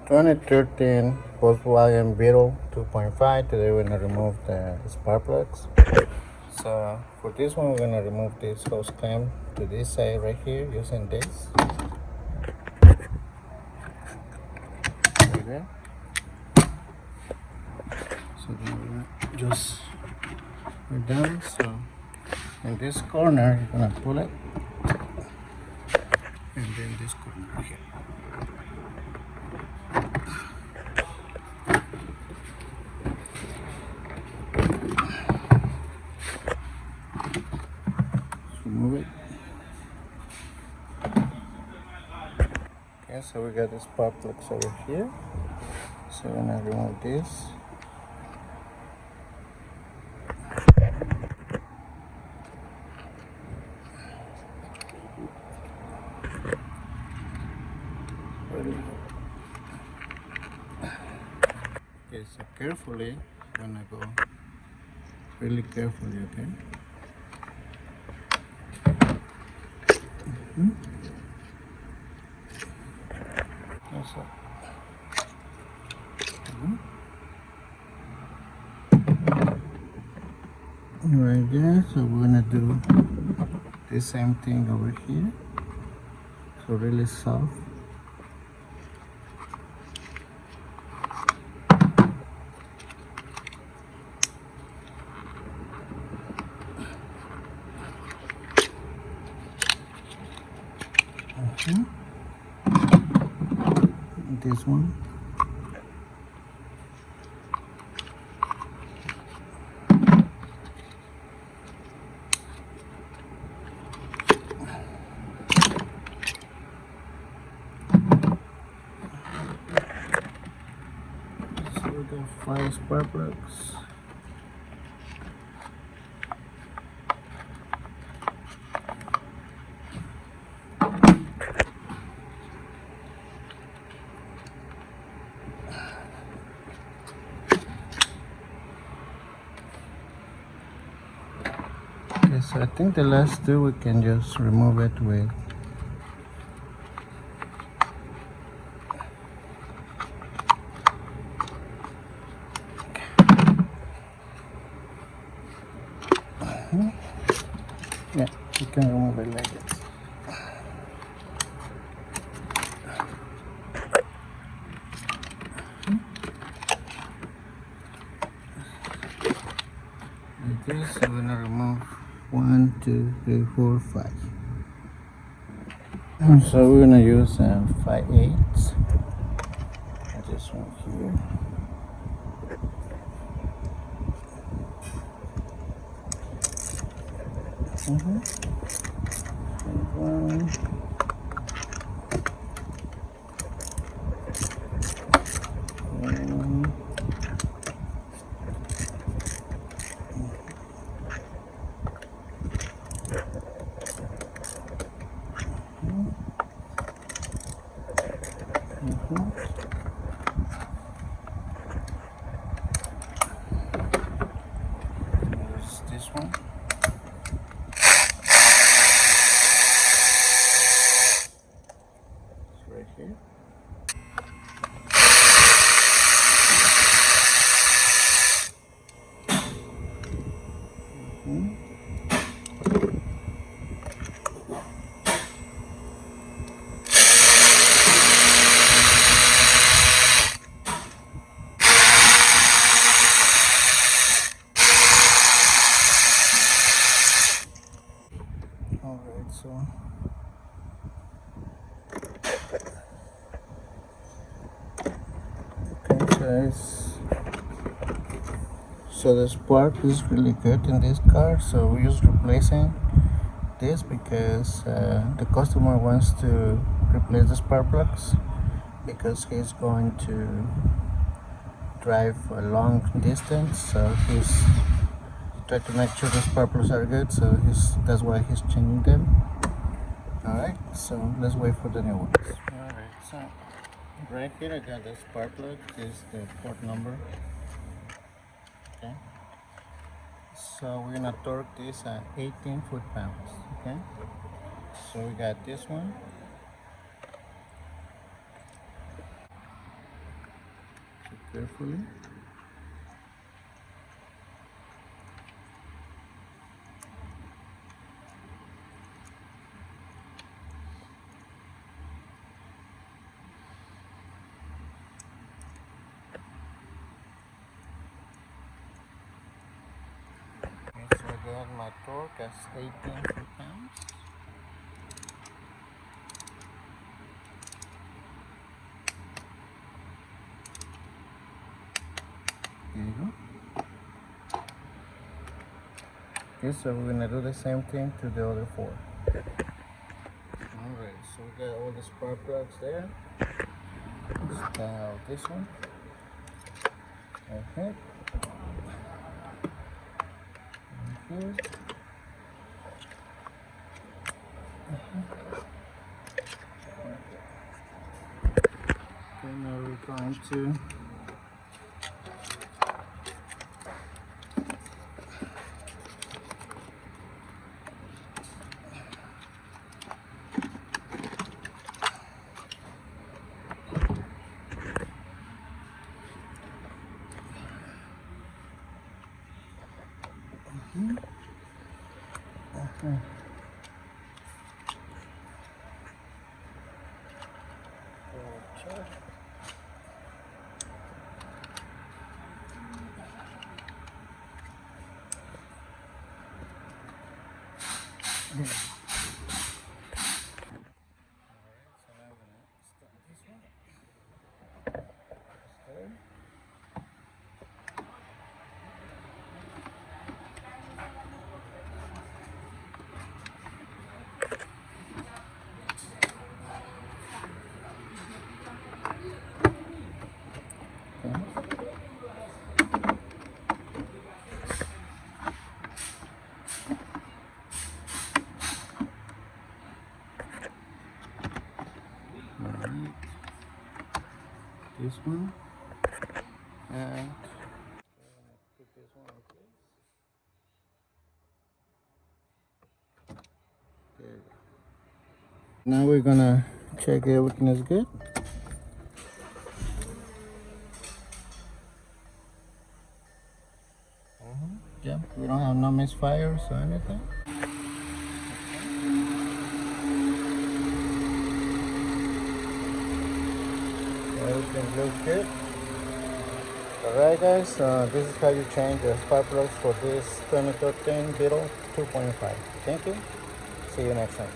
2013 Volkswagen Beetle 2.5. Today we're gonna remove the spark plugs. So for this one, we're gonna remove this hose clamp to this side right here using this. Right there. So then we're gonna just we're done. So in this corner, you're gonna pull it, and then this corner right here. Remove it. Okay, so we got the spark plugs over here. So we're gonna remove this. Okay, so carefully, gonna go really carefully, okay? That's it. Right there, so we're gonna do the same thing over here. So really soft. This one. So we got 5 spark plugs. Okay, so I think the last two we can just remove it with yeah, you can remove it like this. Like this, we're gonna remove 1, 2, 3, 4, 5. So we're gonna use 5/8. This one here. One. This one. It's right here. Alright, so okay guys, so the spark is really good in this car, so we're just replacing this because the customer wants to replace the spark plugs because he's going to drive a long distance, so he's trying to make sure the spark plugs are good, so that's why he's changing them. Alright, so let's wait for the new ones. Alright, so right here I got the spark plug. This is the port number. Okay, so we're gonna torque this at 18 foot-pounds. Okay, so we got this one, carefully. Okay, so again, my torque is 18 foot-pounds. There you go. Okay, so we're gonna do the same thing to the other four. Alright, so we got all the spark plugs there. Let's try out this one. Okay. And here. Okay, now we're going to check. Alright, so now we're gonna start this one. Start. Alright, this one, and put this one in place. There you go. Now we're gonna check everything is good. Yeah, we don't have no misfires or anything. Everything looks good. Alright guys, this is how you change the spark plugs for this 2013 Beetle 2.5. Thank you. See you next time.